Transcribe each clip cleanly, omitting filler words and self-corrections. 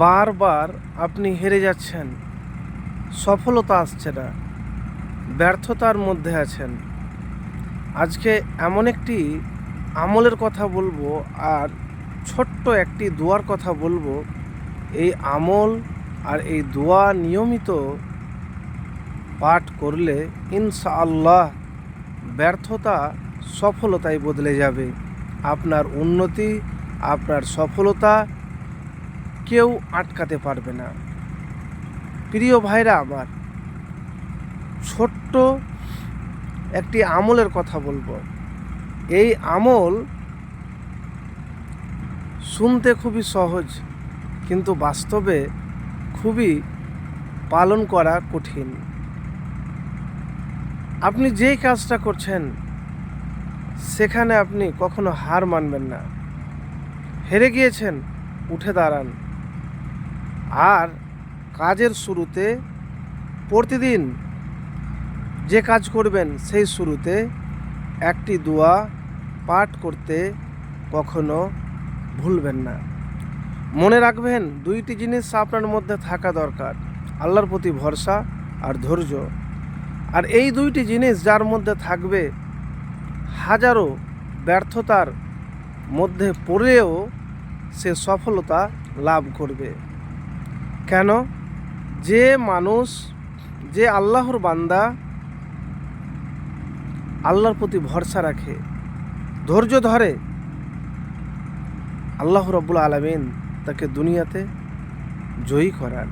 বারবার আপনি হেরে যাচ্ছেন, সফলতা আসছে না, ব্যর্থতার মধ্যে আছেন। আজকে এমন একটি আমলের কথা বলবো আর ছোট্ট একটি দোয়ার কথা বলবো। এই আমল আর এই দোয়া নিয়মিত পাঠ করলে ইনশাআল্লাহ ব্যর্থতা সফলতায় বদলে যাবে। আপনার উন্নতি, আপনার সফলতা কেউ আটকাতে পারবে না। প্রিয় ভাইরা আমার, ছোট্ট একটি আমলের কথা বলবো। এই আমল শুনতে খুবই সহজ, কিন্তু বাস্তবে খুবই পালন করা কঠিন। আপনি যেই কাজটা করছেন সেখানে আপনি কখনো হার মানবেন না। হেরে গিয়েছেন, উঠে দাঁড়ান। আর কাজের শুরুতে প্রতিদিন যে কাজ করবেন সেই শুরুতে একটি দোয়া পাঠ করতে কখনো ভুলবেন না। মনে রাখবেন, দুইটি জিনিস আপনার মধ্যে থাকা দরকার: আল্লাহর প্রতি ভরসা আর ধৈর্য। আর এই দুইটি জিনিস যার মধ্যে থাকবে, হাজারো ব্যর্থতার মধ্যে পড়েও সে সফলতা লাভ করবে। কেন? যে মানুষ, যে আল্লাহর বান্দা আল্লাহর প্রতি ভরসা রাখে, ধৈর্য ধরে, আল্লাহ রাব্বুল আলামিন তাকে দুনিয়াতে জয়ী করান।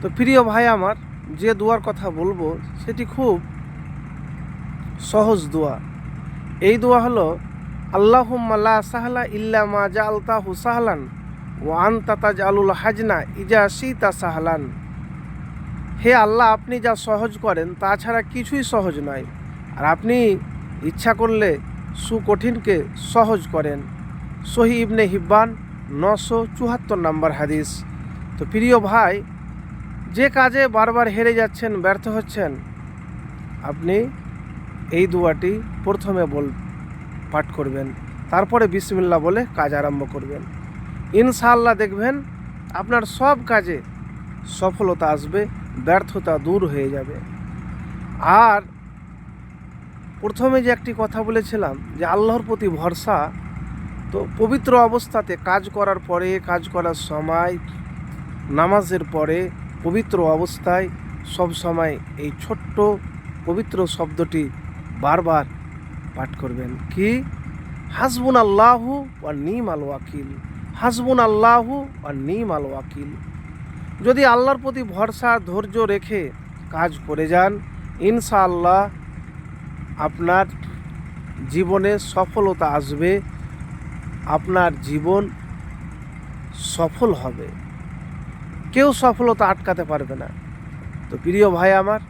তো প্রিয় ভাই আমার, যে দোয়ার কথা বলবো সেটি খুব সহজ দোয়া। এই দোয়া হলো, আল্লাহুম্মা লা সাহলা ইল্লা মা জাআলতাহু সাহলান ওয়া আনতা তাজআলুল হাজনা ইজা শিতা সাহলান। হে আল্লাহ, আপনি যা সহজ করেন তাছাড়া কিছুই সহজ নয়, আর আপনি ইচ্ছা করলে সুকঠিনকে সহজ করেন। সহি ইবনে হিব্বান 974 নম্বর হাদিস। তো প্রিয় ভাই, যে কাজে বারবার হেরে যাচ্ছেন, ব্যর্থ হচ্ছেন, আপনি এই দোয়াটি প্রথমে পাঠ করবেন, তারপরে বিসমিল্লাহ বলে কাজ আরম্ভ করবেন। ইনশাআল্লাহ দেখবেন আপনার সব কাজে সফলতা আসবে, ব্যর্থতা দূর হয়ে যাবে। আর প্রথমে যে একটি কথা বলেছিলাম যে আল্লাহর প্রতি ভরসা, তো পবিত্র অবস্থাতে কাজ করার পরে, কাজ করার সময়, নামাজের পরে পবিত্র অবস্থায় সব সময় এই ছোট্ট পবিত্র শব্দটি বারবার পাঠ করবেন। কি? হাসবুন আল্লাহু ওয়া নিমাল ওয়াকিল, হাসবুন আল্লাহু ওয়া নিমাল ওয়াকিল। যদি আল্লাহর প্রতি ভরসা, ধৈর্য রেখে কাজ করে যান, ইনশাআল্লাহ আপনার জীবনে সফলতা আসবে, আপনার জীবন সফল হবে, কেউ সফলতা আটকাতে পারবে না। তো প্রিয় ভাই আমার,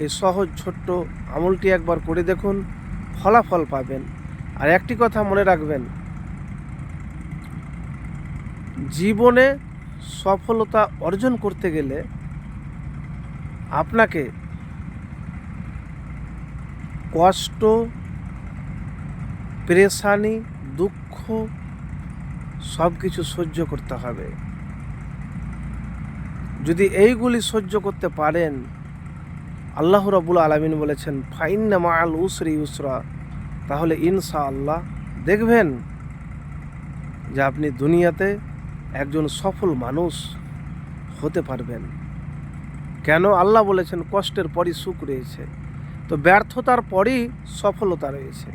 এই সহজ ছোট্ট আমলটি একবার করে দেখুন, ফলাফল পাবেন। আর একটি কথা মনে রাখবেন, জীবনে সফলতা অর্জন করতে গেলে আপনাকে কষ্ট, পেরেশানি, দুঃখ সব কিছু সহ্য করতে হবে। যদি এইগুলি সহ্য করতে পারেন, আল্লাহ রাব্বুল আলামিন বলেছেন ফাইন্না মাআল উসরি ইউসরা, তাহলে ইনশাআল্লাহ দেখবেন যে আপনি দুনিয়াতে একজন সফল মানুষ হতে পারবেন। কেন? আল্লাহ বলেছেন কষ্টের পরই সুখ রয়েছে। তো ব্যর্থতার পরই সফলতা রয়েছে।